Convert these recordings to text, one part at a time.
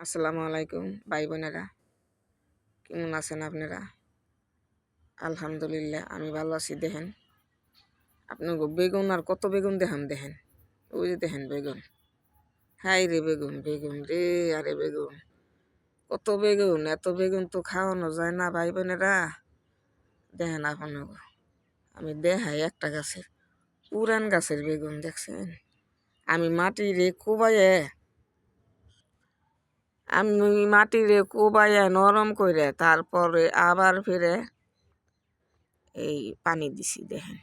আসসালামু আলাইকুম ভাই বোনেরা, কেমন আছেন আপনারা? আলহামদুলিল্লাহ আমি ভালো আছি। দেখেন আপনি বেগুন আর কত বেগুন দেখেন ওই যে দেখেন বেগুন, হাই রে বেগুন, বেগুন রে, আরে বেগুন, কত বেগুন, এত বেগুন তো খাওয়ানো যায় না ভাই বোনেরা। দেখেন আপনার আমি দেখাই একটা গাছের, পুরান গাছের বেগুন দেখছেন। আমি মাটি রে কোবাইয়ে, নরম করে তারপরে আবার ফিরে এই পানি দিছি। দেখেন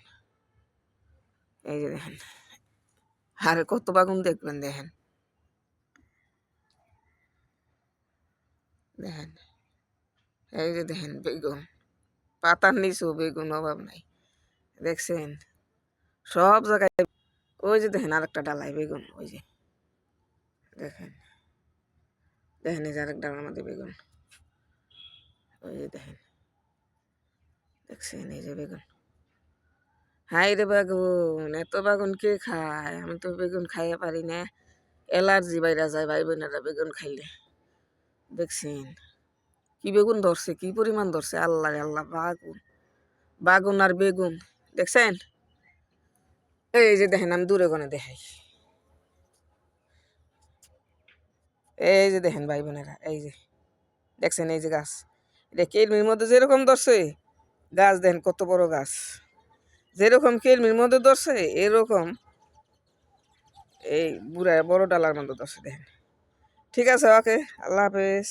এই যে দেখেন, আরে কত বাগুন দেখবেন। দেখেন দেখেন এই যে দেখেন বেগুন, পাতার নিচেও বেগুন অভাব নাই। দেখছেন সব জায়গায়। ওই যে দেখেন আরেকটা ডালায় বেগুন, ওই যে দেখেন, দেখেন এই যে আরেক ডালার মধ্যে বেগুন, ওই যে দেখেন, দেখছেন এই যে বেগুন। হাই রে বেগুন, এত বেগুন কে খায়? আমি তো বেগুন খাইয়ে পারি না, অ্যালার্জি বাইরা যায় ভাই বোনেরা বেগুন খাইলে। দেখছেন কি বেগুন ধরছে, কি পরিমাণ ধরছে, আল্লাহ আল্লাহ। বাগুন, বাগুন আর বেগুন দেখছেন। এই যে দেখেন আমি দূরে কোনে দেখাই, এই যে দেখেন ভাই বোনেরা, এই যে দেখছেন এই যে গাছ, এটা কেলমির মধ্যে যেরকম ধরছে গাছ, দেখেন কত বড় গাছ, যেরকম কেলমির মধ্যে ধরছে এরকম এই বুড়া বড় ডালার মধ্যে ধরছে। দেখেন ঠিক আছে, ওকে, আল্লাহ হাফেজ।